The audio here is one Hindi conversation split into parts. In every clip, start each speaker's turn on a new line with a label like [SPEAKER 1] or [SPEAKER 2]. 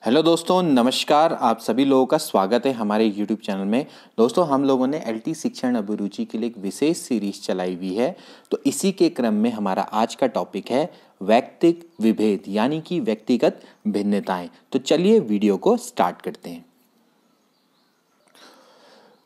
[SPEAKER 1] हेलो दोस्तों, नमस्कार। आप सभी लोगों का स्वागत है हमारे यूट्यूब चैनल में। दोस्तों, हम लोगों ने एलटी शिक्षण अभिरुचि के लिए एक विशेष सीरीज चलाई हुई है। तो इसी के क्रम में हमारा आज का टॉपिक है वैयक्तिक विभेद, यानी कि व्यक्तिगत भिन्नताएं। तो चलिए वीडियो को स्टार्ट करते हैं।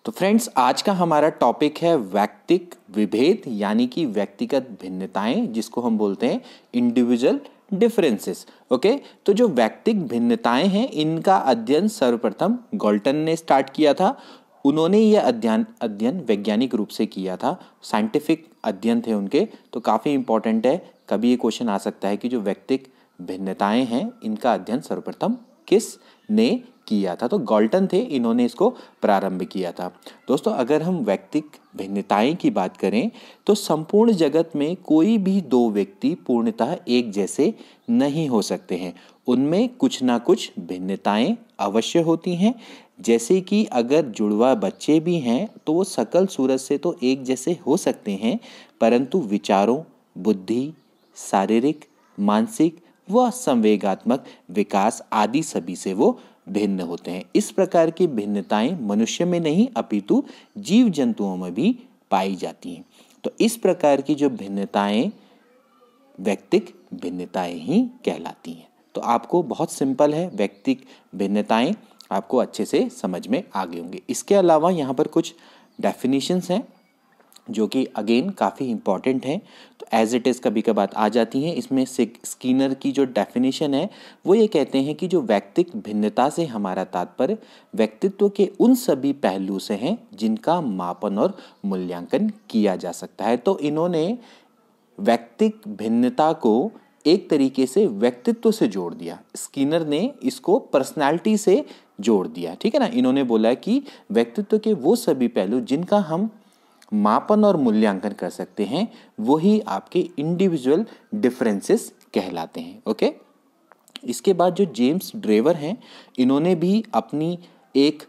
[SPEAKER 1] तो फ्रेंड्स, आज का हमारा टॉपिक है वैयक्तिक विभेद, यानी कि व्यक्तिगत भिन्नताएं, जिसको हम बोलते हैं इंडिविजुअल डिफरेंसेस। ओके, तो जो वैयक्तिक भिन्नताएं हैं, इनका अध्ययन सर्वप्रथम गॉल्टन ने स्टार्ट किया था। उन्होंने यह अध्ययन वैज्ञानिक रूप से किया था, साइंटिफिक अध्ययन थे उनके। तो काफ़ी इंपॉर्टेंट है, कभी ये क्वेश्चन आ सकता है कि जो वैयक्तिक भिन्नताएं हैं, इनका अध्ययन सर्वप्रथम किस ने किया था। तो गॉल्टन थे, इन्होंने इसको प्रारंभ किया था। दोस्तों, अगर हम वैयक्तिक भिन्नताएं की बात करें तो संपूर्ण जगत में कोई भी दो व्यक्ति पूर्णतः एक जैसे नहीं हो सकते हैं। उनमें कुछ ना कुछ भिन्नताएं अवश्य होती हैं। जैसे कि अगर जुड़वा बच्चे भी हैं तो वो सकल सूरत से तो एक जैसे हो सकते हैं, परंतु विचारों, बुद्धि, शारीरिक, मानसिक व संवेगात्मक विकास आदि सभी से वो भिन्न होते हैं। इस प्रकार की भिन्नताएं मनुष्य में नहीं अपितु जीव जंतुओं में भी पाई जाती हैं। तो इस प्रकार की जो भिन्नताएं वैयक्तिक भिन्नताएं ही कहलाती हैं। तो आपको बहुत सिंपल है, वैयक्तिक भिन्नताएं आपको अच्छे से समझ में आ गए होंगे। इसके अलावा यहाँ पर कुछ डेफिनेशंस हैं जो कि अगेन काफ़ी इंपॉर्टेंट हैं। तो एज इट इज़ कभी कभार आ जाती हैं। इसमें स्किनर की जो डेफिनेशन है वो ये कहते हैं कि जो वैयक्तिक भिन्नता से हमारा तात्पर्य व्यक्तित्व के उन सभी पहलू से हैं जिनका मापन और मूल्यांकन किया जा सकता है। तो इन्होंने वैयक्तिक भिन्नता को एक तरीके से व्यक्तित्व से जोड़ दिया। स्किनर ने इसको पर्सनालिटी से जोड़ दिया, ठीक है ना। इन्होंने बोला कि व्यक्तित्व के वो सभी पहलू जिनका हम मापन और मूल्यांकन कर सकते हैं, वही आपके इंडिविजुअल डिफरेंसेस कहलाते हैं। ओके, इसके बाद जो जेम्स ड्रेवर हैं, इन्होंने भी अपनी एक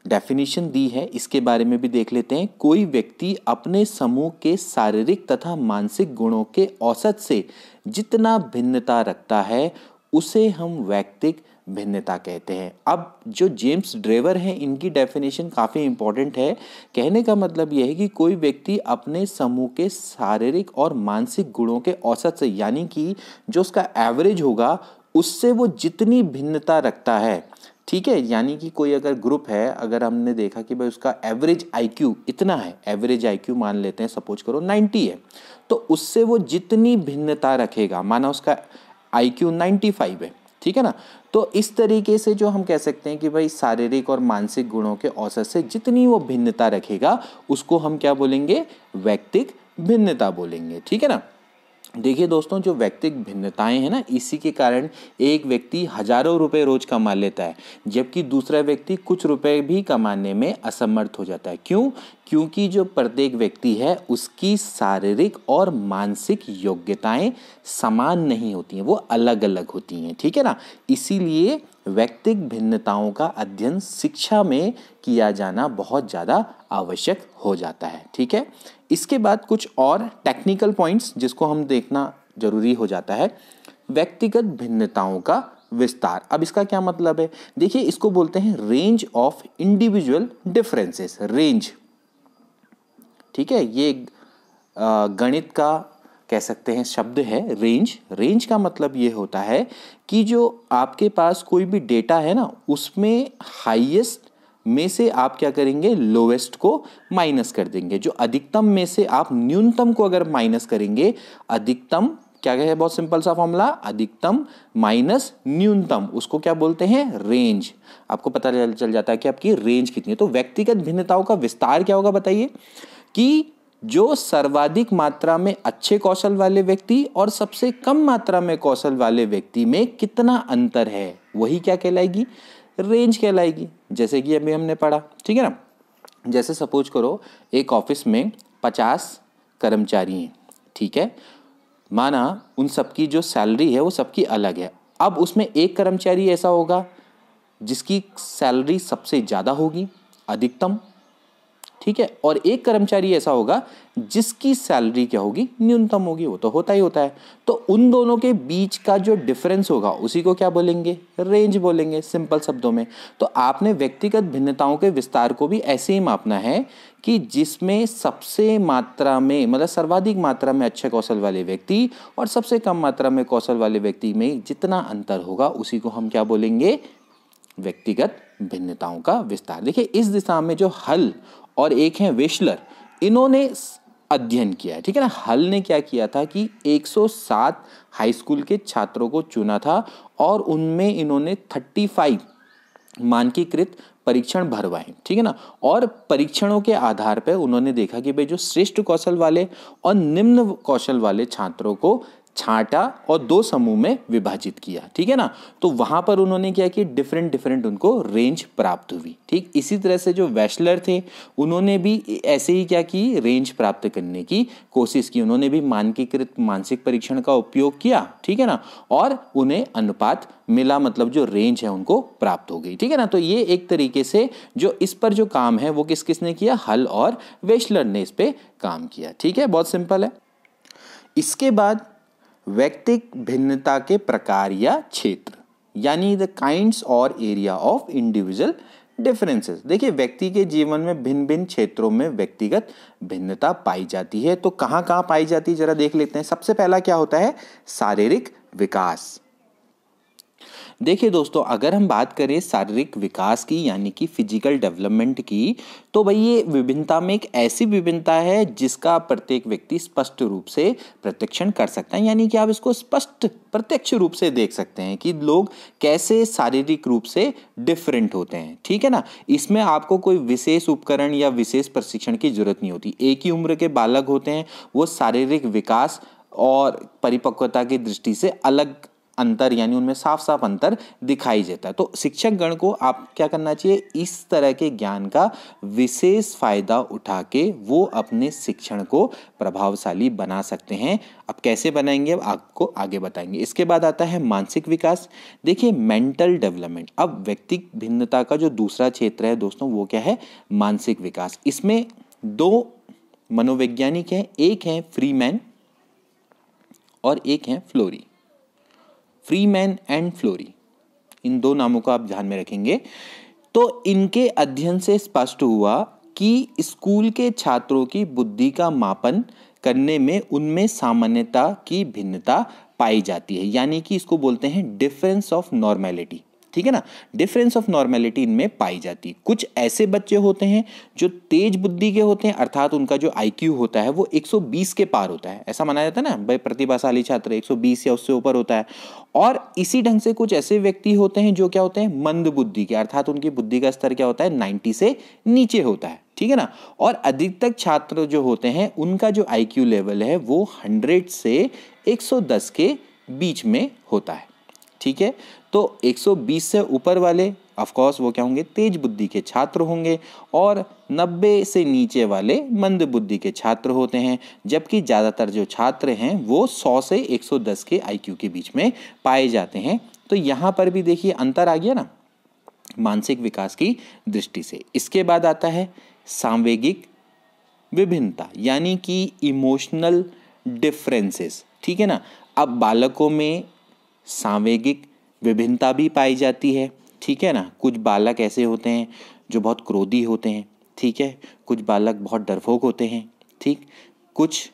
[SPEAKER 1] डेफिनेशन दी है। इसके बारे में भी देख लेते हैं। कोई व्यक्ति अपने समूह के शारीरिक तथा मानसिक गुणों के औसत से जितना भिन्नता रखता है, उसे हम वैयक्तिक भिन्नता कहते हैं। अब जो जेम्स ड्रेवर हैं, इनकी डेफिनेशन काफ़ी इंपॉर्टेंट है। कहने का मतलब यह है कि कोई व्यक्ति अपने समूह के शारीरिक और मानसिक गुणों के औसत से, यानी कि जो उसका एवरेज होगा, उससे वो जितनी भिन्नता रखता है, ठीक है। यानी कि कोई अगर ग्रुप है, अगर हमने देखा कि भाई उसका एवरेज आईक्यू इतना है, एवरेज आईक्यू मान लेते हैं, सपोज करो 90 है, तो उससे वो जितनी भिन्नता रखेगा, माना उसका आईक्यू 95 है, ठीक है ना। तो इस तरीके से जो हम कह सकते हैं कि भाई शारीरिक और मानसिक गुणों के औसत से जितनी वो भिन्नता रखेगा, उसको हम क्या बोलेंगे? वैयक्तिक भिन्नता बोलेंगे, ठीक है ना। देखिए दोस्तों, जो वैयक्तिक भिन्नताएं हैं ना, इसी के कारण एक व्यक्ति हजारों रुपए रोज कमा लेता है, जबकि दूसरा व्यक्ति कुछ रुपए भी कमाने में असमर्थ हो जाता है। क्यों? क्योंकि जो प्रत्येक व्यक्ति है, उसकी शारीरिक और मानसिक योग्यताएं समान नहीं होती हैं, वो अलग अलग होती हैं, ठीक है ना। इसीलिए वैयक्तिक भिन्नताओं का अध्ययन शिक्षा में किया जाना बहुत ज़्यादा आवश्यक हो जाता है, ठीक है। इसके बाद कुछ और टेक्निकल पॉइंट्स जिसको हम देखना जरूरी हो जाता है। व्यक्तिगत भिन्नताओं का विस्तार। अब इसका क्या मतलब है? देखिए, इसको बोलते हैं range of individual differences. Range, ठीक है, ये गणित का कह सकते हैं शब्द है, रेंज। रेंज का मतलब ये होता है कि जो आपके पास कोई भी डेटा है ना, उसमें हाईएस्ट में से आप क्या करेंगे? लोवेस्ट को माइनस कर देंगे। जो अधिकतम में से आप न्यूनतम को अगर माइनस करेंगे, अधिकतम क्या है? बहुत सिंपल सा फॉर्मूला, अधिकतम माइनस न्यूनतम, उसको क्या बोलते हैं? रेंज। आपको पता चल जाता है कि आपकी रेंज कितनी है। तो व्यक्तिगत भिन्नताओं का विस्तार क्या होगा बताइए? कि जो सर्वाधिक मात्रा में अच्छे कौशल वाले व्यक्ति और सबसे कम मात्रा में कौशल वाले व्यक्ति में कितना अंतर है, वही क्या कहलाएगी? रेंज कहलाएगी। जैसे कि अभी हमने पढ़ा, ठीक है ना। जैसे सपोज करो एक ऑफिस में 50 कर्मचारी हैं, ठीक है। माना उन सबकी जो सैलरी है वो सबकी अलग है। अब उसमें एक कर्मचारी ऐसा होगा जिसकी सैलरी सबसे ज़्यादा होगी, अधिकतम, ठीक है। और एक कर्मचारी ऐसा होगा जिसकी सैलरी क्या होगी, न्यूनतम होगी, वो तो होता ही होता है। तो उन दोनों के बीच का जो डिफरेंस होगा उसी को क्या बोलेंगे, रेंज बोलेंगे, सिंपल शब्दों में। तो आपने व्यक्तिगत भिन्नताओं के विस्तार को भी ऐसे ही मापना है कि जिसमें सबसे मात्रा में, मतलब सर्वाधिक मात्रा में अच्छे कौशल वाले व्यक्ति और सबसे कम मात्रा में कौशल वाले व्यक्ति में जितना अंतर होगा उसी को हम क्या बोलेंगे, व्यक्तिगत भिन्नताओं का विस्तार। देखिए इस दिशा में जो हल और एक है वेशलर, इन्होंने अध्ययन किया है, ठीक है ना। हल ने क्या किया था कि 107 हाई स्कूल के छात्रों को चुना था और उनमें इन्होंने 35 मानकीकृत परीक्षण भरवाए, ठीक है ना। और परीक्षणों के आधार पर उन्होंने देखा कि भाई जो श्रेष्ठ कौशल वाले और निम्न कौशल वाले छात्रों को छांटा और 2 समूह में विभाजित किया, ठीक है ना। तो वहां पर उन्होंने क्या किया, डिफरेंट उनको रेंज प्राप्त हुई, ठीक। इसी तरह से जो वेशलर थे उन्होंने भी ऐसे ही क्या की, रेंज प्राप्त करने की कोशिश की। उन्होंने भी मानकीकृत मानसिक परीक्षण का उपयोग किया, ठीक है ना, और उन्हें अनुपात मिला, मतलब जो रेंज है उनको प्राप्त हो गई, ठीक है ना। तो ये एक तरीके से जो इस पर जो काम है वो किसने किया, हल और वेशलर ने इस पे काम किया, ठीक है। बहुत सिंपल है। इसके बाद व्यक्तिक भिन्नता के प्रकार या क्षेत्र, यानी द काइंड्स और एरिया ऑफ इंडिविजुअल डिफरेंसेस। देखिए व्यक्ति के जीवन में भिन्न भिन्न क्षेत्रों में व्यक्तिगत भिन्नता पाई जाती है। तो कहाँ कहाँ पाई जाती है जरा देख लेते हैं। सबसे पहला क्या होता है, शारीरिक विकास। देखिए दोस्तों, अगर हम बात करें शारीरिक विकास की यानी कि फिजिकल डेवलपमेंट की, तो भाई ये विभिन्नता में एक ऐसी विभिन्नता है जिसका प्रत्येक व्यक्ति स्पष्ट रूप से प्रत्यक्षण कर सकता है, यानी कि आप इसको स्पष्ट प्रत्यक्ष रूप से देख सकते हैं कि लोग कैसे शारीरिक रूप से डिफरेंट होते हैं, ठीक है ना। इसमें आपको कोई विशेष उपकरण या विशेष प्रशिक्षण की जरूरत नहीं होती। एक ही उम्र के बालक होते हैं, वो शारीरिक विकास और परिपक्वता की दृष्टि से अलग अंतर, यानी उनमें साफ साफ अंतर दिखाई देता है। तो शिक्षक गण को आप क्या करना चाहिए, इस तरह के ज्ञान का विशेष फायदा उठा के वो अपने शिक्षण को प्रभावशाली बना सकते हैं। अब कैसे बनाएंगे, अब आपको आगे बताएंगे। इसके बाद आता है मानसिक विकास। देखिए मेंटल डेवलपमेंट। अब व्यक्तिक भिन्नता का जो दूसरा क्षेत्र है दोस्तों वो क्या है, मानसिक विकास। इसमें 2 मनोवैज्ञानिक हैं, एक है फ्रीमैन और एक है फ्लोरी। फ्रीमैन एंड फ्लोरी, इन 2 नामों को आप ध्यान में रखेंगे। तो इनके अध्ययन से स्पष्ट हुआ कि स्कूल के छात्रों की बुद्धि का मापन करने में उनमें सामान्यता की भिन्नता पाई जाती है, यानी कि इसको बोलते हैं डिफरेंस ऑफ नॉर्मेलिटी, ठीक है ना। डिफरेंस ऑफ नॉर्मेलिटी इनमें पाई जाती है। कुछ ऐसे बच्चे होते हैं जो तेज बुद्धि के होते हैं, अर्थात उनका जो IQ होता है वो 120 के पार होता है, ऐसा माना जाता है ना भाई, प्रतिभाशाली छात्र 120 या उससे ऊपर होता है। और इसी ढंग से कुछ ऐसे व्यक्ति होते हैं जो क्या होते हैं, मंद बुद्धि के, अर्थात उनकी बुद्धि का स्तर क्या होता है, 90 से नीचे होता है, ठीक है ना। और अधिकतर छात्र जो होते हैं उनका जो IQ लेवल है वो 100 से 110 के बीच में होता है, ठीक है। तो 120 से ऊपर वाले ऑफ कोर्स वो क्या होंगे, तेज बुद्धि के छात्र होंगे, और 90 से नीचे वाले मंद बुद्धि के छात्र होते हैं। जबकि ज़्यादातर जो छात्र हैं वो 100 से 110 के IQ के बीच में पाए जाते हैं। तो यहाँ पर भी देखिए अंतर आ गया ना मानसिक विकास की दृष्टि से। इसके बाद आता है सांवेगिक विभिन्नता, यानी कि इमोशनल डिफरेंसेस, ठीक है ना। अब बालकों में सांवेगिक विभिन्नता भी पाई जाती है, ठीक है ना। कुछ बालक ऐसे होते हैं जो बहुत क्रोधी होते हैं, ठीक है। कुछ बालक बहुत डरपोक होते हैं, ठीक। कुछ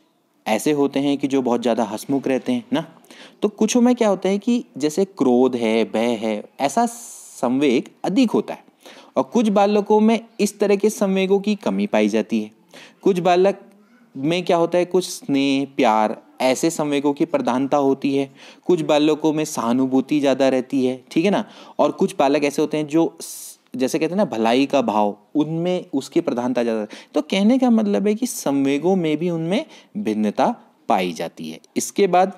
[SPEAKER 1] ऐसे होते हैं कि जो बहुत ज़्यादा हंसमुख रहते हैं ना। तो कुछों में क्या होता है कि जैसे क्रोध है, भय है, ऐसा संवेग अधिक होता है, और कुछ बालकों में इस तरह के संवेगों की कमी पाई जाती है। कुछ बालक में क्या होता है, कुछ स्नेह, प्यार, ऐसे संवेगों की प्रधानता होती है। कुछ बालकों में सहानुभूति ज़्यादा रहती है, ठीक है ना। और कुछ बालक ऐसे होते हैं जो जैसे कहते हैं ना भलाई का भाव, उनमें उसकी प्रधानता ज़्यादा। तो कहने का मतलब है कि संवेगों में भी उनमें भिन्नता पाई जाती है। इसके बाद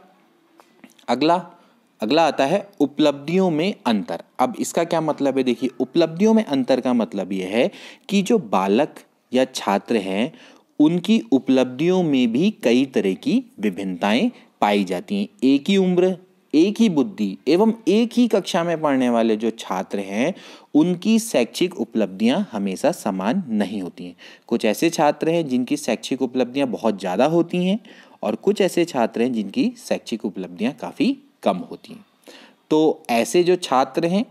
[SPEAKER 1] अगला आता है उपलब्धियों में अंतर। अब इसका क्या मतलब है, देखिए उपलब्धियों में अंतर का मतलब यह है कि जो बालक या छात्र हैं उनकी उपलब्धियों में भी कई तरह की विभिन्नताएं पाई जाती हैं। एक ही उम्र एक ही बुद्धि एवं एक ही कक्षा में पढ़ने वाले जो छात्र हैं उनकी शैक्षिक उपलब्धियां हमेशा समान नहीं होती हैं। कुछ ऐसे छात्र हैं जिनकी शैक्षिक उपलब्धियां बहुत ज़्यादा होती हैं और कुछ ऐसे छात्र हैं जिनकी शैक्षिक उपलब्धियां काफ़ी कम होती हैं। तो ऐसे जो छात्र हैं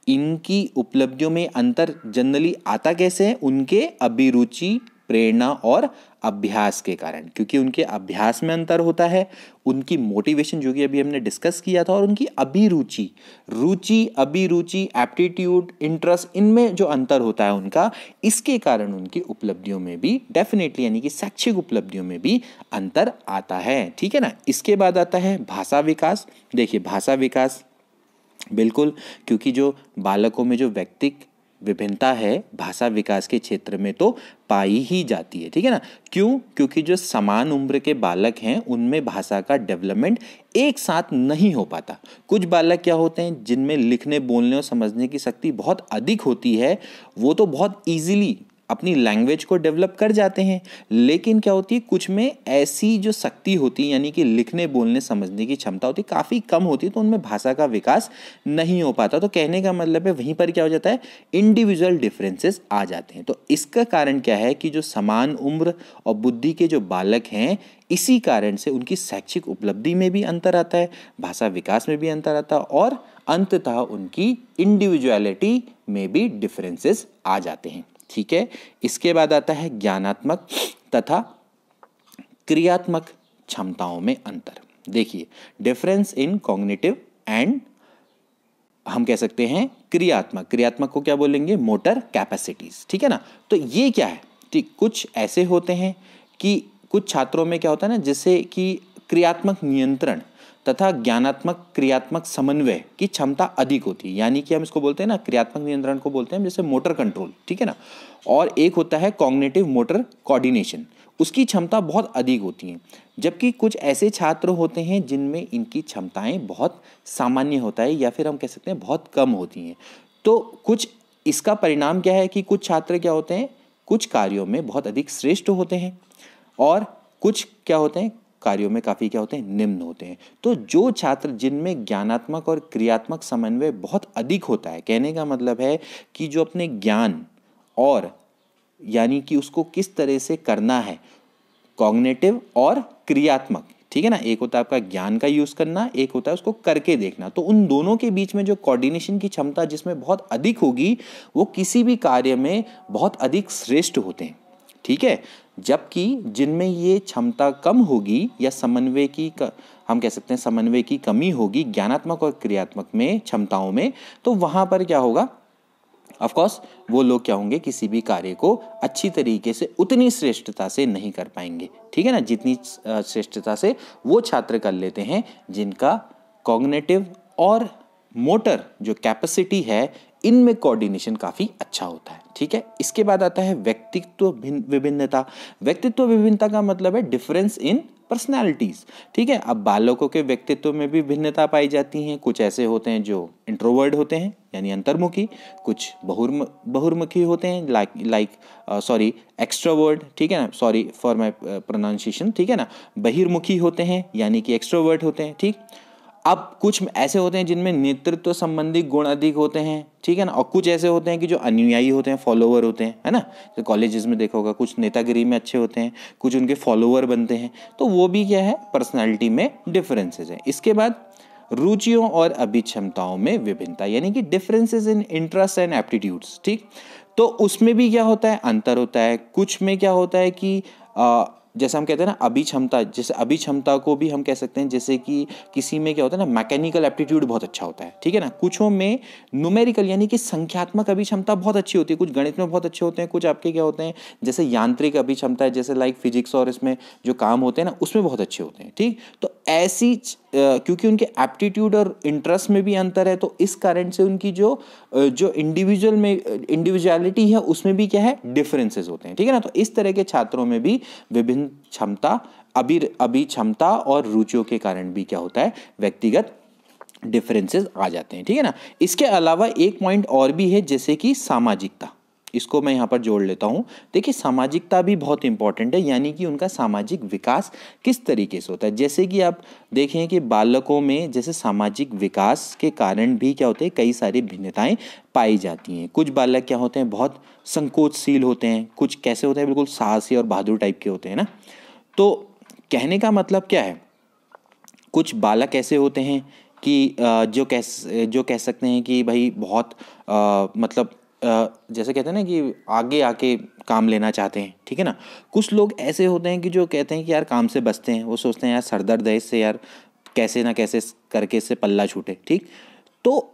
[SPEAKER 1] इनकी उपलब्धियों में अंतर जनरली आता कैसे है? उनके अभिरुचि, प्रेरणा और अभ्यास के कारण, क्योंकि उनके अभ्यास में अंतर होता है, उनकी मोटिवेशन जो कि अभी हमने डिस्कस किया था, और उनकी अभिरुचि, रुचि, अभिरुचि, एप्टीट्यूड, इंटरेस्ट, इनमें जो अंतर होता है उनका, इसके कारण उनकी उपलब्धियों में भी डेफिनेटली यानी कि शैक्षिक उपलब्धियों में भी अंतर आता है। ठीक है ना। इसके बाद आता है भाषा विकास। देखिए भाषा विकास बिल्कुल, क्योंकि जो बालकों में जो व्यक्तिक विभिन्नता है भाषा विकास के क्षेत्र में तो पाई ही जाती है। ठीक है ना। क्यों? क्योंकि जो समान उम्र के बालक हैं उनमें भाषा का डेवलपमेंट एक साथ नहीं हो पाता। कुछ बालक क्या होते हैं जिनमें लिखने, बोलने और समझने की शक्ति बहुत अधिक होती है, वो तो बहुत ईजिली अपनी लैंग्वेज को डेवलप कर जाते हैं, लेकिन क्या होती है कुछ में ऐसी जो शक्ति होती है यानी कि लिखने, बोलने, समझने की क्षमता होती है काफ़ी कम होती है, तो उनमें भाषा का विकास नहीं हो पाता। तो कहने का मतलब है वहीं पर क्या हो जाता है, इंडिविजुअल डिफरेंसेस आ जाते हैं। तो इसका कारण क्या है कि जो समान उम्र और बुद्धि के जो बालक हैं इसी कारण से उनकी शैक्षिक उपलब्धि में भी अंतर आता है, भाषा विकास में भी अंतर आता है और अंततः उनकी इंडिविजुअलिटी में भी डिफरेंसेस आ जाते हैं। ठीक है। इसके बाद आता है ज्ञानात्मक तथा क्रियात्मक क्षमताओं में अंतर। देखिए डिफरेंस इन कॉग्निटिव एंड हम कह सकते हैं क्रियात्मक, क्रियात्मक को क्या बोलेंगे, मोटर कैपेसिटीज। ठीक है ना। तो ये क्या है, ठीक, कुछ ऐसे होते हैं कि कुछ छात्रों में क्या होता है ना, जैसे कि क्रियात्मक नियंत्रण तथा ज्ञानात्मक क्रियात्मक समन्वय की क्षमता अधिक होती है, यानी कि हम इसको बोलते हैं ना, क्रियात्मक नियंत्रण को बोलते हैं जैसे मोटर कंट्रोल। ठीक है ना। और एक होता है कॉग्निटिव मोटर कोऑर्डिनेशन, उसकी क्षमता बहुत अधिक होती है। जबकि कुछ ऐसे छात्र होते हैं जिनमें इनकी क्षमताएं बहुत सामान्य होता है या फिर हम कह सकते हैं बहुत कम होती हैं। तो कुछ इसका परिणाम क्या है कि कुछ छात्र क्या होते हैं, कुछ कार्यों में बहुत अधिक श्रेष्ठ होते हैं और कुछ क्या होते हैं, कार्यों में काफ़ी क्या होते हैं, निम्न होते हैं। तो जो छात्र जिनमें ज्ञानात्मक और क्रियात्मक समन्वय बहुत अधिक होता है, कहने का मतलब है कि जो अपने ज्ञान और यानी कि उसको किस तरह से करना है, कॉग्निटिव और क्रियात्मक, ठीक है ना, एक होता है आपका ज्ञान का यूज़ करना, एक होता है उसको करके देखना। तो उन दोनों के बीच में जो कोऑर्डिनेशन की क्षमता जिसमें बहुत अधिक होगी वो किसी भी कार्य में बहुत अधिक श्रेष्ठ होते हैं। ठीक है। जबकि जिनमें ये क्षमता कम होगी या समन्वय की हम कह सकते हैं समन्वय की कमी होगी ज्ञानात्मक और क्रियात्मक में क्षमताओं में, तो वहाँ पर क्या होगा, ऑफ कोर्स वो लोग क्या होंगे, किसी भी कार्य को अच्छी तरीके से उतनी श्रेष्ठता से नहीं कर पाएंगे। ठीक है ना, जितनी श्रेष्ठता से वो छात्र कर लेते हैं जिनका कॉग्निटिव और मोटर जो कैपेसिटी है इनमें कोऑर्डिनेशन काफ़ी अच्छा होता है। ठीक है। इसके बाद आता है व्यक्तित्व विभिन्नता। व्यक्तित्व विभिन्नता का मतलब है डिफरेंस इन पर्सनालिटीज़। ठीक है। अब बालकों के व्यक्तित्व में भी भिन्नता पाई जाती हैं। कुछ ऐसे होते हैं जो इंट्रोवर्ट होते हैं यानी अंतर्मुखी, कुछ बहुर्मुखी होते हैं एक्सट्रोवर्ट। ठीक है ना, सॉरी फॉर माय प्रोनाउंसिएशन। ठीक है ना, बहिर्मुखी होते हैं यानी कि एक्सट्रोवर्ट होते हैं। ठीक। अब कुछ ऐसे होते हैं जिनमें नेतृत्व संबंधी गुण अधिक होते हैं। ठीक है ना, और कुछ ऐसे होते हैं कि जो अनुयायी होते हैं, फॉलोवर होते हैं, है ना। तो कॉलेजेस में देखा होगा कुछ नेतागिरी में अच्छे होते हैं, कुछ उनके फॉलोवर बनते हैं। तो वो भी क्या है, पर्सनालिटी में डिफरेंसेस है। इसके बाद रुचियों और अभिक्षमताओं में विभिन्नता यानी कि differences in interest and aptitudes. ठीक। तो उसमें भी क्या होता है, अंतर होता है। कुछ में क्या होता है कि जैसे हम कहते हैं ना अभिक्षमता, जैसे अभिक्षमता को भी हम कह सकते हैं जैसे कि किसी में क्या होता है ना मैकेनिकल एप्टीट्यूड बहुत अच्छा होता है। ठीक है ना, कुछों में न्यूमेरिकल यानी कि संख्यात्मक अभिक्षमता बहुत अच्छी होती है, कुछ गणित में बहुत अच्छे होते हैं, कुछ आपके क्या होते हैं जैसे यांत्रिक अभिक्षमता है, जैसे लाइक फिजिक्स और इसमें जो काम होते हैं ना उसमें बहुत अच्छे होते हैं। ठीक। तो ऐसी क्योंकि उनके एप्टीट्यूड और इंटरेस्ट में भी अंतर है, तो इस कारण से उनकी जो इंडिविजुअलिटी है उसमें भी क्या है, डिफरेंसेस होते हैं। ठीक है ना। तो इस तरह के छात्रों में भी विभिन्न क्षमता, अभिक्षमता और रुचियों के कारण भी क्या होता है, व्यक्तिगत डिफरेंसेस आ जाते हैं। ठीक है ना। इसके अलावा एक पॉइंट और भी है जैसे कि सामाजिकता। इसको मैं यहाँ पर जोड़ लेता हूँ। देखिए सामाजिकता भी बहुत इंपॉर्टेंट है, यानी कि उनका सामाजिक विकास किस तरीके से होता है। जैसे कि आप देखें कि बालकों में जैसे सामाजिक विकास के कारण भी क्या होते हैं, कई सारी भिन्नताएं पाई जाती हैं। कुछ बालक क्या होते हैं, बहुत संकोचशील होते हैं, कुछ कैसे होते हैं, बिल्कुल साहसी और बहादुर टाइप के होते हैं ना। तो कहने का मतलब क्या है, कुछ बालक ऐसे होते हैं कि जो कह सकते हैं कि भाई बहुत मतलब जैसे कहते हैं ना कि आगे आके काम लेना चाहते हैं, ठीक है ना। कुछ लोग ऐसे होते हैं कि जो कहते हैं कि यार काम से बचते हैं, वो सोचते हैं यार सरदर्द है इससे, यार कैसे ना कैसे करके इससे पल्ला छूटे, ठीक। तो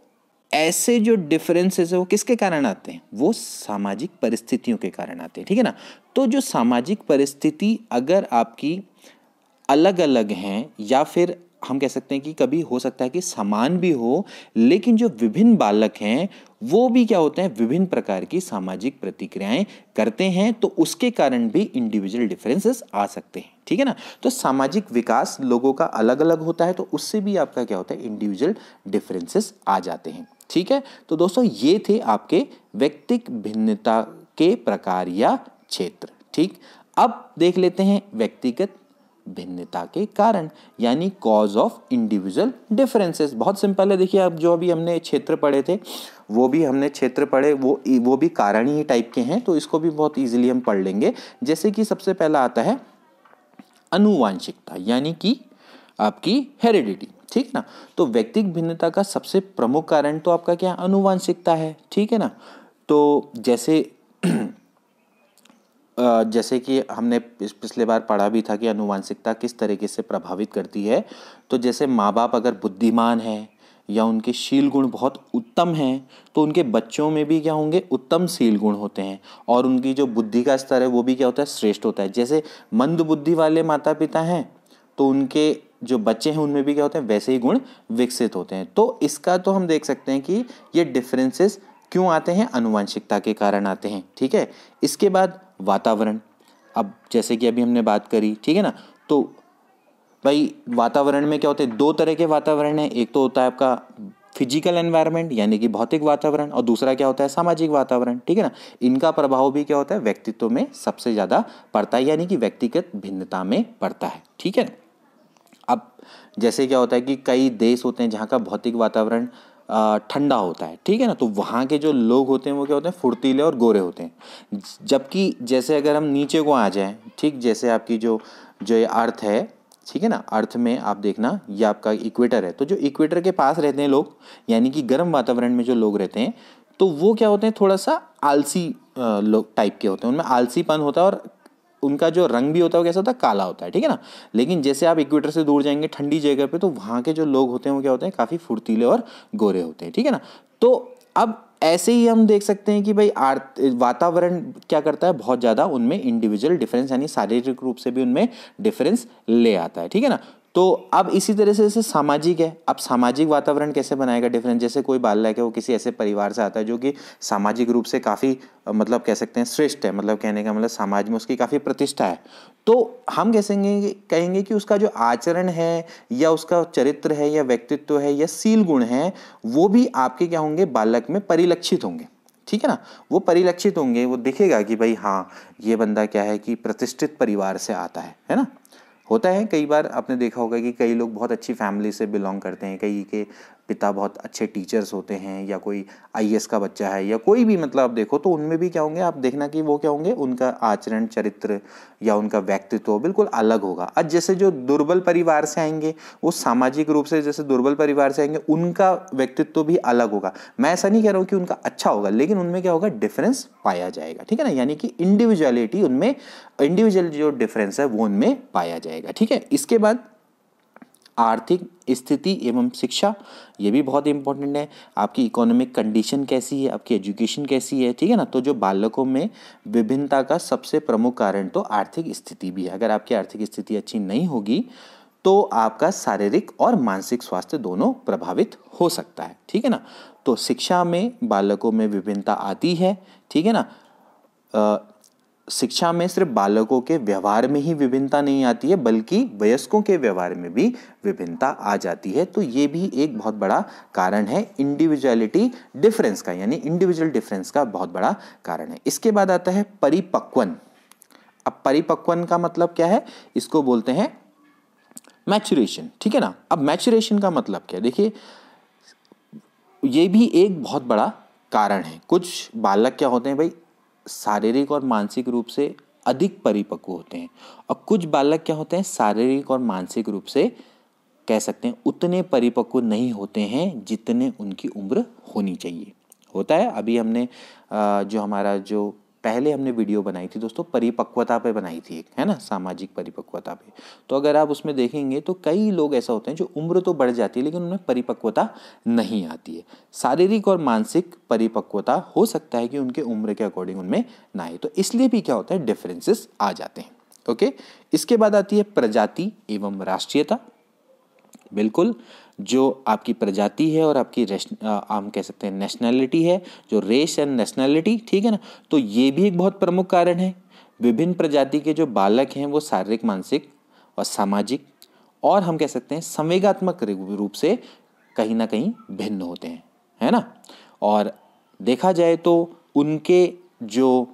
[SPEAKER 1] ऐसे जो डिफरेंसेस है वो किसके कारण आते हैं, वो सामाजिक परिस्थितियों के कारण आते हैं, ठीक है ना। तो जो सामाजिक परिस्थिति अगर आपकी अलग अलग हैं, या फिर हम कह सकते हैं कि कभी हो सकता है कि समान भी हो, लेकिन जो विभिन्न बालक हैं वो भी क्या होते हैं, विभिन्न प्रकार की सामाजिक प्रतिक्रियाएं करते हैं, तो उसके कारण भी इंडिविजुअल डिफरेंसेस आ सकते हैं, ठीक है ना। तो सामाजिक विकास लोगों का अलग अलग होता है, तो उससे भी आपका क्या होता है, इंडिविजुअल डिफरेंसेस आ जाते हैं, ठीक है। तो दोस्तों ये थे आपके व्यक्तिक भिन्नता के प्रकार या क्षेत्र, ठीक। अब देख लेते हैं व्यक्तिगत भिन्नता के कारण, यानी कॉज ऑफ इंडिविजुअल डिफरेंसेस। बहुत सिंपल है, देखिए अब जो अभी हमने क्षेत्र पढ़े थे वो भी हमने क्षेत्र पढ़े, वो भी कारण ही टाइप के हैं, तो इसको भी बहुत इजीली हम पढ़ लेंगे। जैसे कि सबसे पहला आता है अनुवांशिकता, यानी कि आपकी हेरिडिटी, ठीक है ना। तो व्यक्तिगत भिन्नता का सबसे प्रमुख कारण तो आपका क्या, अनुवांशिकता है, ठीक है ना। तो जैसे कि हमने पिछले बार पढ़ा भी था कि अनुवांशिकता किस तरीके से प्रभावित करती है। तो जैसे माँ बाप अगर बुद्धिमान हैं या उनके शील गुण बहुत उत्तम हैं, तो उनके बच्चों में भी क्या होंगे, उत्तम शील गुण होते हैं, और उनकी जो बुद्धि का स्तर है वो भी क्या होता है, श्रेष्ठ होता है। जैसे मंद बुद्धि वाले माता पिता हैं तो उनके जो बच्चे हैं उनमें भी क्या होते हैं, वैसे ही गुण विकसित होते हैं। तो इसका तो हम देख सकते हैं कि ये डिफरेंसेस क्यों आते हैं, अनुवांशिकता के कारण आते हैं, ठीक है। इसके बाद वातावरण, अब जैसे कि अभी हमने बात करी, ठीक है ना। तो भाई वातावरण में क्या होते हैं, दो तरह के वातावरण है, एक तो होता है आपका फिजिकल एनवायरनमेंट यानी कि भौतिक वातावरण, और दूसरा क्या होता है, सामाजिक वातावरण, ठीक है ना। इनका प्रभाव भी क्या होता है, व्यक्तित्व में सबसे ज़्यादा पड़ता है, यानी कि व्यक्तिगत भिन्नता में पड़ता है, ठीक है। अब जैसे क्या होता है कि कई देश होते हैं जहाँ का भौतिक वातावरण ठंडा होता है, ठीक है ना। तो वहाँ के जो लोग होते हैं वो क्या होते हैं, फुर्तीले और गोरे होते हैं। जबकि जैसे अगर हम नीचे को आ जाएं, ठीक, जैसे आपकी जो जो ये अर्थ है, ठीक है ना, अर्थ में आप देखना ये आपका इक्वेटर है, तो जो इक्वेटर के पास रहते हैं लोग, यानी कि गर्म वातावरण में जो लोग रहते हैं, तो वो क्या होते हैं, थोड़ा सा आलसी लोग टाइप के होते हैं, उनमें आलसीपन होता है, और उनका जो रंग भी होता है वो कैसा होता है, काला होता है, ठीक है ना। लेकिन जैसे आप इक्वेटर से दूर जाएंगे ठंडी जगह पे, तो वहाँ के जो लोग होते हैं वो क्या होते हैं, काफ़ी फुर्तीले और गोरे होते हैं, ठीक है ना। तो अब ऐसे ही हम देख सकते हैं कि भाई वातावरण क्या करता है, बहुत ज़्यादा उनमें इंडिविजुअल डिफरेंस यानी शारीरिक रूप से भी उनमें डिफरेंस ले आता है, ठीक है ना। तो अब इसी तरह से जैसे सामाजिक है, अब सामाजिक वातावरण कैसे बनाएगा डिफरेंस, जैसे कोई बालक है वो किसी ऐसे परिवार से आता है जो कि सामाजिक रूप से काफ़ी मतलब कह सकते हैं श्रेष्ठ है, मतलब कहने का मतलब समाज में उसकी काफ़ी प्रतिष्ठा है, तो हम कहेंगे कि उसका जो आचरण है या उसका चरित्र है या व्यक्तित्व है या शील गुण है, वो भी आपके क्या होंगे, बालक में परिलक्षित होंगे, ठीक है ना। वो परिलक्षित होंगे, वो दिखेगा कि भाई हाँ ये बंदा क्या है कि प्रतिष्ठित परिवार से आता है ना। होता है कई बार आपने देखा होगा कि कई लोग बहुत अच्छी फैमिली से बिलोंग करते हैं, कई के पिता बहुत अच्छे टीचर्स होते हैं, या कोई आईएएस का बच्चा है, या कोई भी मतलब आप देखो तो उनमें भी क्या होंगे, आप देखना कि वो क्या होंगे, उनका आचरण चरित्र या उनका व्यक्तित्व बिल्कुल अलग होगा। आज जैसे जो दुर्बल परिवार से आएंगे, वो सामाजिक रूप से जैसे दुर्बल परिवार से आएंगे, उनका व्यक्तित्व भी अलग होगा। मैं ऐसा नहीं कह रहा हूँ कि उनका अच्छा होगा, लेकिन उनमें क्या होगा, डिफरेंस पाया जाएगा, ठीक है ना। यानी कि इंडिविजुअलिटी उनमें, इंडिविजुअल जो डिफरेंस है वो उनमें पाया जाएगा, ठीक है। इसके बाद आर्थिक स्थिति एवं शिक्षा, ये भी बहुत इंपॉर्टेंट है। आपकी इकोनॉमिक कंडीशन कैसी है, आपकी एजुकेशन कैसी है, ठीक है ना। तो जो बालकों में विभिन्नता का सबसे प्रमुख कारण तो आर्थिक स्थिति भी है। अगर आपकी आर्थिक स्थिति अच्छी नहीं होगी तो आपका शारीरिक और मानसिक स्वास्थ्य दोनों प्रभावित हो सकता है, ठीक है ना। तो शिक्षा में बालकों में विभिन्नता आती है, ठीक है ना। शिक्षा में सिर्फ बालकों के व्यवहार में ही विभिन्नता नहीं आती है, बल्कि वयस्कों के व्यवहार में भी विभिन्नता आ जाती है। तो ये भी एक बहुत बड़ा कारण है इंडिविजुअलिटी डिफरेंस का, यानी इंडिविजुअल डिफरेंस का बहुत बड़ा कारण है। इसके बाद आता है परिपक्वन। अब परिपक्वन का मतलब क्या है? इसको बोलते हैं मैच्योरेशन, ठीक है ना। अब मैच्योरेशन का मतलब क्या है? देखिए, ये भी एक बहुत बड़ा कारण है। कुछ बालक क्या होते हैं भाई, शारीरिक और मानसिक रूप से अधिक परिपक्व होते हैं, और कुछ बालक क्या होते हैं, शारीरिक और मानसिक रूप से कह सकते हैं उतने परिपक्व नहीं होते हैं जितने उनकी उम्र होनी चाहिए। होता है, अभी हमने जो हमारा जो पहले हमने वीडियो बनाई थी दोस्तों, परिपक्वता पे बनाई थी एक, है ना, सामाजिक परिपक्वता पे। तो अगर आप उसमें देखेंगे तो कई लोग ऐसा होते हैं जो उम्र तो बढ़ जाती है लेकिन उनमें परिपक्वता नहीं आती है। शारीरिक और मानसिक परिपक्वता हो सकता है कि उनके उम्र के अकॉर्डिंग उनमें ना आए, तो इसलिए भी क्या होता है, डिफरेंसेस आ जाते हैं। ओके, इसके बाद आती है प्रजाति एवं राष्ट्रीयता। बिल्कुल, जो आपकी प्रजाति है और आपकी हम कह सकते हैं नेशनैलिटी है, जो रेस एंड नेशनैलिटी, ठीक है ना, तो ये भी एक बहुत प्रमुख कारण है। विभिन्न प्रजाति के जो बालक हैं वो शारीरिक, मानसिक और सामाजिक और हम कह सकते हैं संवेगात्मक रूप से कहीं ना कहीं भिन्न होते हैं, है ना। और देखा जाए तो उनके जो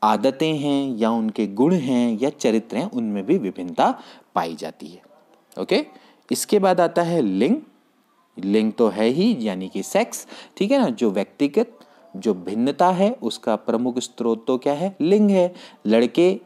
[SPEAKER 1] आदतें हैं या उनके गुण हैं या चरित्र हैं उनमें भी विभिन्नता पाई जाती है। ओके, इसके बाद आता है लिंग। लिंग तो है ही, यानी कि सेक्स, ठीक है ना। जो व्यक्तिगत जो भिन्नता है उसका प्रमुख स्रोत तो क्या है, लिंग है। लड़के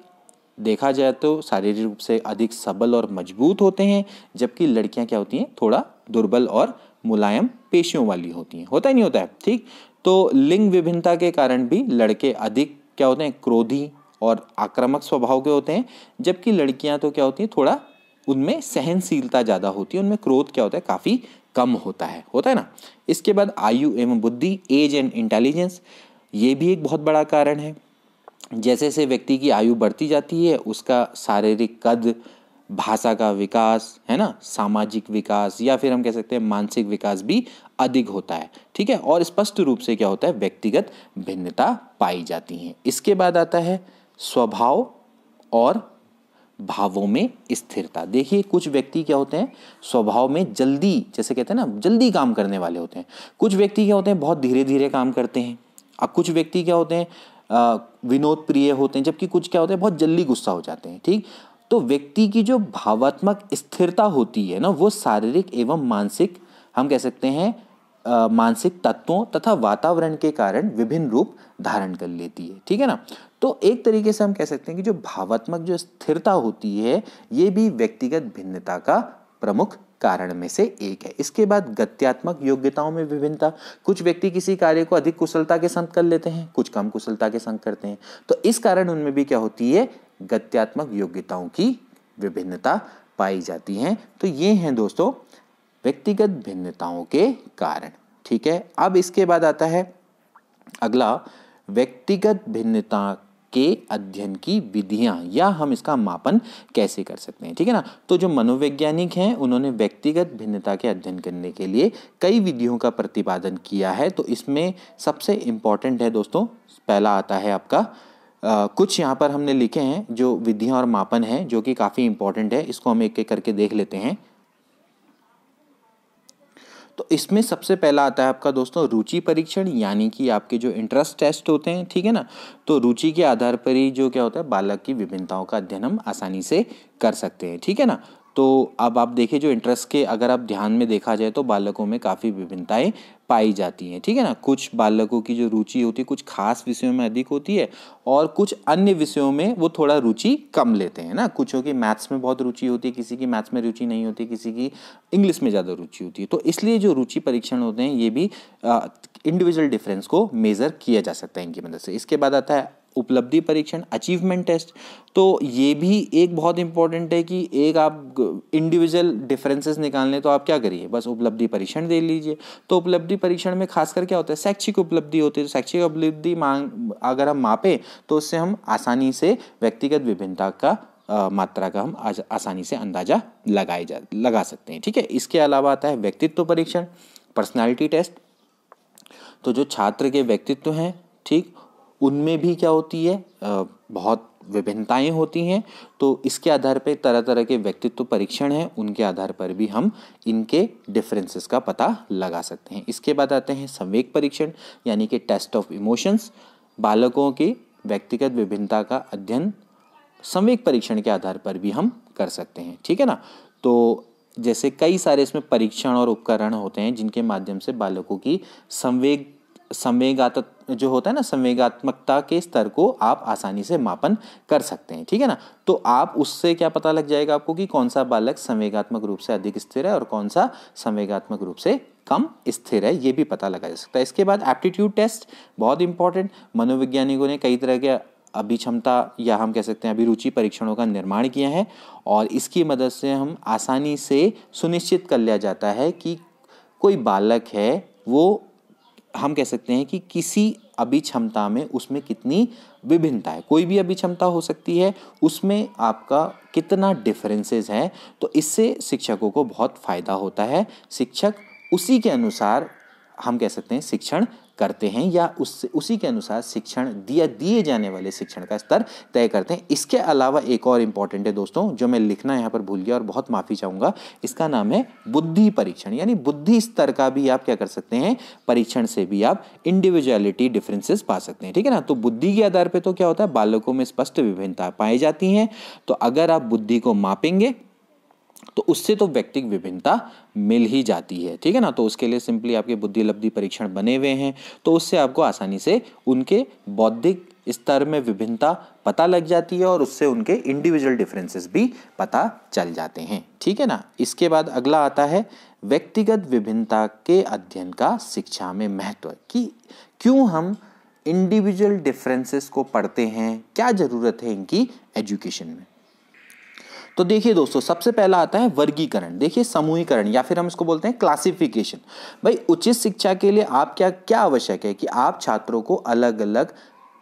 [SPEAKER 1] देखा जाए तो शारीरिक रूप से अधिक सबल और मजबूत होते हैं, जबकि लड़कियां क्या होती हैं, थोड़ा दुर्बल और मुलायम पेशियों वाली होती हैं। होता ही नहीं होता है, ठीक। तो लिंग विभिन्नता के कारण भी लड़के अधिक क्या होते हैं, क्रोधी और आक्रामक स्वभाव के होते हैं, जबकि लड़कियां तो क्या होती हैं, थोड़ा उनमें सहनशीलता ज़्यादा होती है, उनमें क्रोध क्या होता है, काफ़ी कम होता है ना। इसके बाद आयु एवं बुद्धि, एज एंड इंटेलिजेंस, ये भी एक बहुत बड़ा कारण है। जैसे जैसे व्यक्ति की आयु बढ़ती जाती है उसका शारीरिक कद, भाषा का विकास, है ना, सामाजिक विकास या फिर हम कह सकते हैं मानसिक विकास भी अधिक होता है, ठीक है। और स्पष्ट रूप से क्या होता है, व्यक्तिगत भिन्नता पाई जाती है। इसके बाद आता है स्वभाव और भावों में स्थिरता। देखिए, कुछ व्यक्ति क्या होते हैं, स्वभाव में जल्दी, जैसे कहते हैं ना, जल्दी काम करने वाले होते हैं। कुछ व्यक्ति क्या होते हैं, बहुत धीरे धीरे काम करते हैं। अब कुछ व्यक्ति क्या होते हैं, विनोद प्रिय होते हैं, जबकि कुछ क्या होते हैं, बहुत जल्दी गुस्सा हो जाते हैं, ठीक। तो व्यक्ति की जो भावात्मक स्थिरता होती है ना, वो शारीरिक एवं मानसिक हम कह सकते हैं मानसिक तत्वों तथा वातावरण के कारण विभिन्न रूप धारण कर लेती है, ठीक है ना। तो एक तरीके से हम कह सकते हैं कि जो भावात्मक जो स्थिरता होती है ये भी व्यक्तिगत भिन्नता का प्रमुख कारण में से एक है। इसके बाद गत्यात्मक योग्यताओं में विभिन्नता। कुछ व्यक्ति किसी कार्य को अधिक कुशलता के संग कर लेते हैं, कुछ कम कुशलता के संग करते हैं, तो इस कारण उनमें भी क्या होती है, गत्यात्मक योग्यताओं की विभिन्नता पाई जाती है। तो ये हैं दोस्तों व्यक्तिगत भिन्नताओं के कारण, ठीक है। अब इसके बाद आता है अगला, व्यक्तिगत भिन्नता के अध्ययन की विधियां या हम इसका मापन कैसे कर सकते हैं, ठीक है ना। तो जो मनोवैज्ञानिक हैं उन्होंने व्यक्तिगत भिन्नता के अध्ययन करने के लिए कई विधियों का प्रतिपादन किया है। तो इसमें सबसे इम्पॉर्टेंट है दोस्तों, पहला आता है आपका कुछ यहाँ पर हमने लिखे हैं जो विधियां और मापन है जो कि काफ़ी इंपॉर्टेंट है, इसको हम एक एक करके देख लेते हैं। तो इसमें सबसे पहला आता है आपका दोस्तों रुचि परीक्षण, यानी कि आपके जो इंटरेस्ट टेस्ट होते हैं, ठीक है ना। तो रुचि के आधार पर ही जो क्या होता है, बालक की विभिन्नताओं का अध्ययन हम आसानी से कर सकते हैं, ठीक है ना। तो अब आप देखिए जो इंटरेस्ट के अगर आप ध्यान में देखा जाए तो बालकों में काफ़ी विभिन्नताएं पाई जाती हैं, ठीक है ना। कुछ बालकों की जो रुचि होती है कुछ खास विषयों में अधिक होती है और कुछ अन्य विषयों में वो थोड़ा रुचि कम लेते हैं ना। कुछों की मैथ्स में बहुत रुचि होती है, किसी की मैथ्स में रुचि नहीं होती, किसी की इंग्लिश में ज़्यादा रुचि होती है। तो इसलिए जो रुचि परीक्षण होते हैं ये भी इंडिविजुअल डिफरेंस को मेज़र किया जा सकता है इनकी मदद से। इसके बाद आता है उपलब्धि परीक्षण, अचीवमेंट टेस्ट। तो ये भी एक बहुत इंपॉर्टेंट है कि एक आप इंडिविजुअल डिफरेंसेस निकालने तो आप क्या करिए, बस उपलब्धि परीक्षण दे लीजिए। तो उपलब्धि परीक्षण में खासकर क्या होता है, शैक्षिक उपलब्धि होती है। तो शैक्षिक उपलब्धि अगर हम मापें तो उससे हम आसानी से व्यक्तिगत विभिन्नता का मात्रा का हम आसानी से अंदाजा लगा सकते हैं, ठीक है। इसके अलावा आता है व्यक्तित्व परीक्षण, पर्सनालिटी टेस्ट। तो जो छात्र के व्यक्तित्व हैं, ठीक, उनमें भी क्या होती है, बहुत विभिन्नताएं होती हैं। तो इसके आधार पर तरह तरह के व्यक्तित्व परीक्षण हैं, उनके आधार पर भी हम इनके डिफरेंसेस का पता लगा सकते हैं। इसके बाद आते हैं संवेग परीक्षण यानी कि टेस्ट ऑफ इमोशंस। बालकों की व्यक्तिगत विभिन्नता का अध्ययन संवेग परीक्षण के आधार पर भी हम कर सकते हैं, ठीक है ना। तो जैसे कई सारे इसमें परीक्षण और उपकरण होते हैं जिनके माध्यम से बालकों की संवेगात्मकता के स्तर को आप आसानी से मापन कर सकते हैं, ठीक है ना। तो आप उससे क्या पता लग जाएगा आपको कि कौन सा बालक संवेगात्मक रूप से अधिक स्थिर है और कौन सा संवेगात्मक रूप से कम स्थिर है, ये भी पता लगा जा सकता है। इसके बाद एप्टीट्यूड टेस्ट, बहुत इंपॉर्टेंट। मनोवैज्ञानिकों ने कई तरह के अभिक्षमता या हम कह सकते हैं अभिरुचि परीक्षणों का निर्माण किया है और इसकी मदद से हम आसानी से सुनिश्चित कर लिया जाता है कि कोई बालक है वो हम कह सकते हैं कि किसी अभिक्षमता में उसमें कितनी विभिन्नता है। कोई भी अभिक्षमता हो सकती है, उसमें आपका कितना डिफरेंसेस है। तो इससे शिक्षकों को बहुत फायदा होता है। शिक्षक उसी के अनुसार हम कह सकते हैं शिक्षण करते हैं या उसी के अनुसार शिक्षण दिए जाने वाले शिक्षण का स्तर तय करते हैं। इसके अलावा एक और इम्पॉर्टेंट है दोस्तों, जो मैं लिखना यहाँ पर भूल गया और बहुत माफ़ी चाहूँगा, इसका नाम है बुद्धि परीक्षण। यानी बुद्धि स्तर का भी आप क्या कर सकते हैं, परीक्षण से भी आप इंडिविजुअलिटी डिफरेंसेस पा सकते हैं, ठीक है ना। तो बुद्धि के आधार पर तो क्या होता है, बालकों में स्पष्ट विभिन्नता पाई जाती हैं। तो अगर आप बुद्धि को मापेंगे तो उससे तो व्यक्तिगत विभिन्नता मिल ही जाती है, ठीक है ना। तो उसके लिए सिंपली आपके बुद्धि लब्धि परीक्षण बने हुए हैं, तो उससे आपको आसानी से उनके बौद्धिक स्तर में विभिन्नता पता लग जाती है और उससे उनके इंडिविजुअल डिफरेंसेस भी पता चल जाते हैं, ठीक है ना। इसके बाद अगला आता है व्यक्तिगत विभिन्नता के अध्ययन का शिक्षा में महत्व, कि क्यों हम इंडिविजुअल डिफरेंसेस को पढ़ते हैं, क्या जरूरत है इनकी एजुकेशन में। तो देखिए दोस्तों, सबसे पहला आता है वर्गीकरण। देखिए समूहीकरण या फिर हम इसको बोलते हैं क्लासिफिकेशन। भाई उचित शिक्षा के लिए आप क्या आवश्यक है कि आप छात्रों को अलग अलग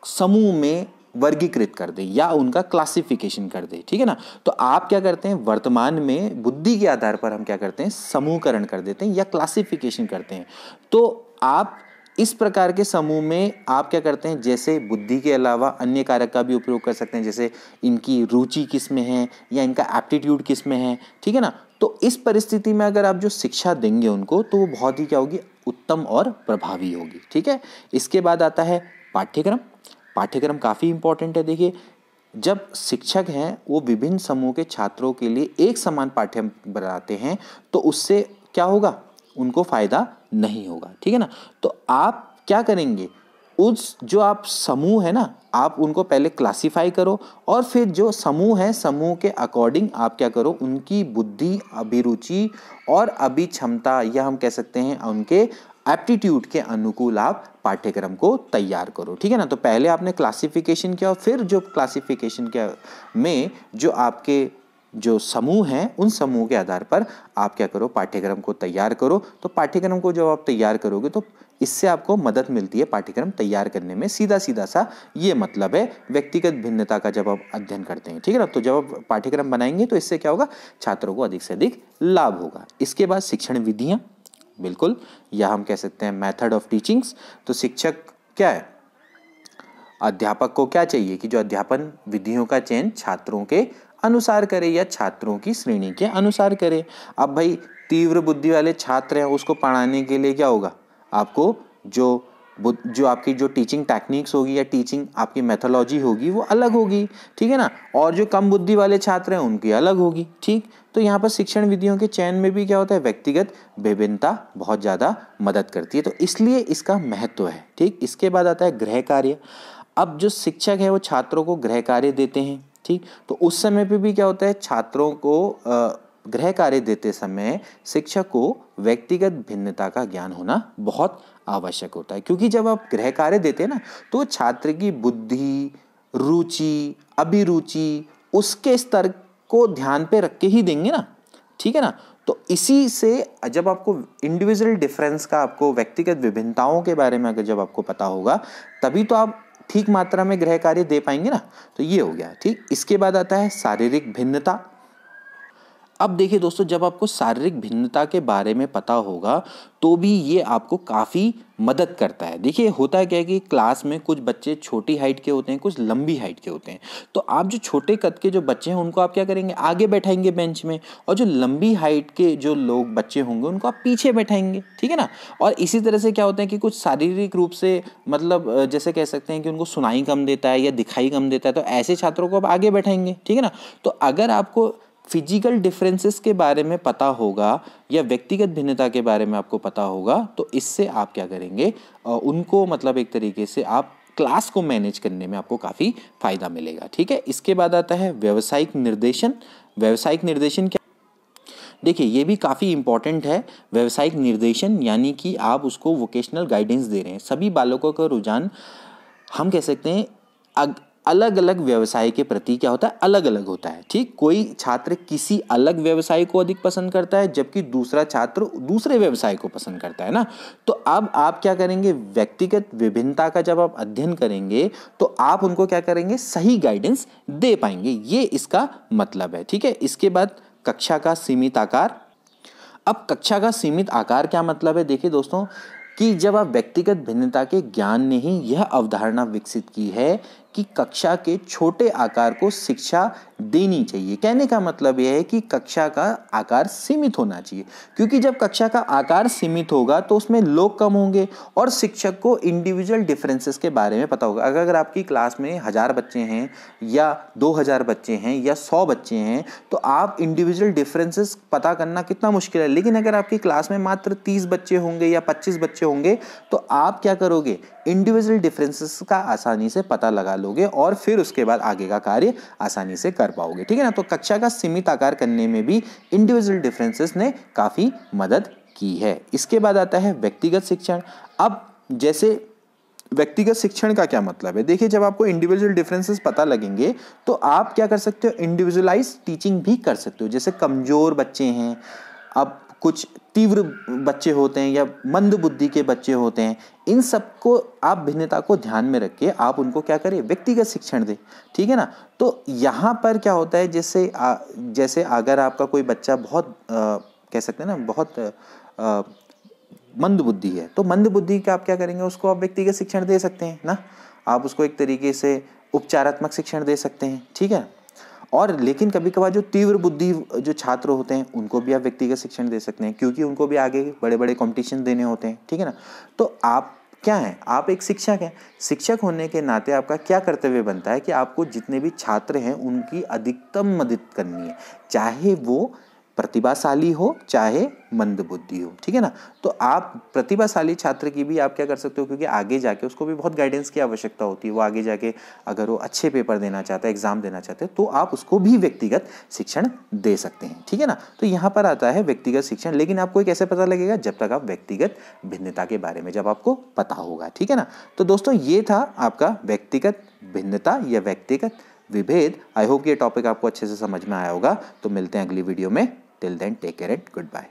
[SPEAKER 1] समूह में वर्गीकृत कर दें या उनका क्लासिफिकेशन कर दें, ठीक है ना। तो आप क्या करते हैं, वर्तमान में बुद्धि के आधार पर हम क्या करते हैं, समूहकरण कर देते हैं या क्लासिफिकेशन करते हैं। तो आप इस प्रकार के समूह में आप क्या करते हैं, जैसे बुद्धि के अलावा अन्य कारक का भी उपयोग कर सकते हैं, जैसे इनकी रुचि किस में है या इनका एप्टीट्यूड किस में है, ठीक है ना। तो इस परिस्थिति में अगर आप जो शिक्षा देंगे उनको, तो वो बहुत ही क्या होगी, उत्तम और प्रभावी होगी, ठीक है। इसके बाद आता है पाठ्यक्रम। पाठ्यक्रम काफ़ी इंपॉर्टेंट है। देखिए जब शिक्षक हैं वो विभिन्न समूह के छात्रों के लिए एक समान पाठ्यक्रम बनाते हैं, तो उससे क्या होगा, उनको फायदा नहीं होगा, ठीक है ना। तो आप क्या करेंगे, उस जो आप समूह है ना, आप उनको पहले क्लासिफाई करो और फिर जो समूह है, समूह के अकॉर्डिंग आप क्या करो, उनकी बुद्धि, अभिरुचि और अभिक्षमता या हम कह सकते हैं उनके एप्टीट्यूड के अनुकूल आप पाठ्यक्रम को तैयार करो, ठीक है ना। तो पहले आपने क्लासिफिकेशन किया और फिर जो क्लासिफिकेशन के में जो आपके जो समूह हैं, उन समूह के आधार पर आप क्या करो, पाठ्यक्रम को तैयार करो। तो पाठ्यक्रम को जब आप तैयार करोगे तो इससे आपको मदद मिलती है पाठ्यक्रम तैयार करने में। सीधा सा ये मतलब है व्यक्तिगत भिन्नता का जब आप अध्ययन करते हैं, ठीक है ना। तो जब आप पाठ्यक्रम बनाएंगे तो इससे क्या होगा, छात्रों को अधिक से अधिक लाभ होगा। इसके बाद शिक्षण विधियाँ, बिल्कुल, या हम कह सकते हैं मेथड ऑफ टीचिंग्स। तो शिक्षक क्या है, अध्यापक को क्या चाहिए कि जो अध्यापन विधियों का चयन छात्रों के अनुसार करे या छात्रों की श्रेणी के अनुसार करे। अब भाई तीव्र बुद्धि वाले छात्र हैं, उसको पढ़ाने के लिए क्या होगा, आपको जो आपकी जो टीचिंग टेक्निक्स होगी या टीचिंग आपकी मेथोलॉजी होगी वो अलग होगी, ठीक है ना। और जो कम बुद्धि वाले छात्र हैं उनकी अलग होगी, ठीक। तो यहाँ पर शिक्षण विधियों के चयन में भी क्या होता है, व्यक्तिगत विभिन्नता बहुत ज़्यादा मदद करती है, तो इसलिए इसका महत्व है, ठीक। इसके बाद आता है गृह कार्य। अब जो शिक्षक है वो छात्रों को गृह कार्य देते हैं, ठीक। तो उस समय पे भी क्या होता है, छात्रों को गृह कार्य देते समय शिक्षक को व्यक्तिगत भिन्नता का ज्ञान होना बहुत आवश्यक होता है, क्योंकि जब आप गृह कार्य देते हैं ना, तो छात्र की बुद्धि, रुचि, अभिरुचि, उसके स्तर को ध्यान पे रख के ही देंगे ना, ठीक है ना। तो इसी से जब आपको इंडिविजुअल डिफरेंस का, आपको व्यक्तिगत विभिन्नताओं के बारे में अगर जब आपको पता होगा, तभी तो आप ठीक मात्रा में गृह कार्य दे पाएंगे ना। तो ये हो गया, ठीक। इसके बाद आता है शारीरिक भिन्नता। अब देखिए दोस्तों, जब आपको शारीरिक भिन्नता के बारे में पता होगा तो भी ये आपको काफ़ी मदद करता है। देखिए होता है क्या है कि क्लास में कुछ बच्चे छोटी हाइट के होते हैं, कुछ लंबी हाइट के होते हैं। तो आप जो छोटे कद के जो बच्चे हैं उनको आप क्या करेंगे, आगे बैठाएंगे बेंच में, और जो लंबी हाइट के जो लोग बच्चे होंगे उनको आप पीछे बैठाएंगे, ठीक है ना। और इसी तरह से क्या होता है कि कुछ शारीरिक रूप से मतलब जैसे कह सकते हैं कि उनको सुनाई कम देता है या दिखाई कम देता है, तो ऐसे छात्रों को आप आगे बैठाएंगे, ठीक है ना। तो अगर आपको फिजिकल डिफरेंसेस के बारे में पता होगा या व्यक्तिगत भिन्नता के बारे में आपको पता होगा, तो इससे आप क्या करेंगे, उनको मतलब एक तरीके से आप क्लास को मैनेज करने में आपको काफ़ी फायदा मिलेगा, ठीक है। इसके बाद आता है व्यावसायिक निर्देशन। व्यावसायिक निर्देशन क्या, देखिए ये भी काफ़ी इंपॉर्टेंट है। व्यावसायिक निर्देशन यानी कि आप उसको वोकेशनल गाइडेंस दे रहे हैं। सभी बालकों का रुझान हम कह सकते हैं अलग अलग व्यवसाय के प्रति क्या होता है, अलग अलग होता है, ठीक। कोई छात्र किसी अलग व्यवसाय को अधिक पसंद करता है, जबकि दूसरा छात्र दूसरे व्यवसाय को पसंद करता है ना। तो अब आप क्या करेंगे, व्यक्तिगत विभिन्नता का जब आप अध्ययन करेंगे तो आप उनको क्या करेंगे, सही गाइडेंस दे पाएंगे, ये इसका मतलब है, ठीक है। इसके बाद कक्षा का सीमित आकार। अब कक्षा का सीमित आकार क्या मतलब है, देखिए दोस्तों कि जब आप व्यक्तिगत भिन्नता के ज्ञान ने ही यह अवधारणा विकसित की है कि कक्षा के छोटे आकार को शिक्षा देनी चाहिए। कहने का मतलब यह है कि कक्षा का आकार सीमित होना चाहिए, क्योंकि जब कक्षा का आकार सीमित होगा तो उसमें लोग कम होंगे और शिक्षक को इंडिविजुअल डिफरेंसेस के बारे में पता होगा। अगर आपकी क्लास में 1000 बच्चे हैं या 2000 बच्चे हैं या 100 बच्चे हैं तो आप इंडिविजुअल डिफरेंसेस पता करना कितना मुश्किल है। लेकिन अगर आपकी क्लास में मात्र 30 बच्चे होंगे या 25 बच्चे होंगे तो आप क्या करोगे, इंडिविजुअल डिफरेंसेस का आसानी से पता लगा लोगे और फिर उसके बाद आगे का कार्य आसानी से कर पाओगे, ठीक है ना। तो कक्षा का सीमित आकार करने में भी इंडिविजुअल डिफरेंसेस ने काफ़ी मदद की है। इसके बाद आता है व्यक्तिगत शिक्षण। अब जैसे व्यक्तिगत शिक्षण का क्या मतलब है, देखिए जब आपको इंडिविजुअल डिफरेंसेस पता लगेंगे तो आप क्या कर सकते हो, इंडिविजुअलाइज टीचिंग भी कर सकते हो। जैसे कमज़ोर बच्चे हैं, अब कुछ तीव्र बच्चे होते हैं या मंद बुद्धि के बच्चे होते हैं, इन सबको आप भिन्नता को ध्यान में रख के आप उनको क्या करें, व्यक्तिगत शिक्षण दें, ठीक है ना। तो यहाँ पर क्या होता है, जैसे अगर आपका कोई बच्चा बहुत कह सकते हैं ना बहुत मंद बुद्धि है, तो मंद बुद्धि का आप क्या करेंगे, उसको आप व्यक्तिगत शिक्षण दे सकते हैं ना। आप उसको एक तरीके से उपचारात्मक शिक्षण दे सकते हैं, ठीक है। और लेकिन कभी कभार जो तीव्र बुद्धि जो छात्र होते हैं उनको भी आप व्यक्तिगत शिक्षण दे सकते हैं, क्योंकि उनको भी आगे बड़े बड़े कॉम्पिटिशन देने होते हैं, ठीक है ना। तो आप क्या हैं, आप एक शिक्षक हैं। शिक्षक होने के नाते आपका क्या कर्तव्य बनता है कि आपको जितने भी छात्र हैं उनकी अधिकतम मदद करनी है, चाहे वो प्रतिभाशाली हो चाहे मंद बुद्धि हो, ठीक है ना। तो आप प्रतिभाशाली छात्र की भी आप क्या कर सकते हो, क्योंकि आगे जाके उसको भी बहुत गाइडेंस की आवश्यकता होती है। वो आगे जाके अगर वो अच्छे पेपर देना चाहता है, एग्जाम देना चाहते हैं, तो आप उसको भी व्यक्तिगत शिक्षण दे सकते हैं, ठीक है ना। तो यहाँ पर आता है व्यक्तिगत शिक्षण, लेकिन आपको कैसे पता लगेगा, जब तक आप व्यक्तिगत भिन्नता के बारे में जब आपको पता होगा, ठीक है ना। तो दोस्तों ये था आपका व्यक्तिगत भिन्नता या व्यक्तिगत विभेद। आई होप ये टॉपिक आपको अच्छे से समझ में आया होगा। तो मिलते हैं अगली वीडियो में। Till then, take care and goodbye.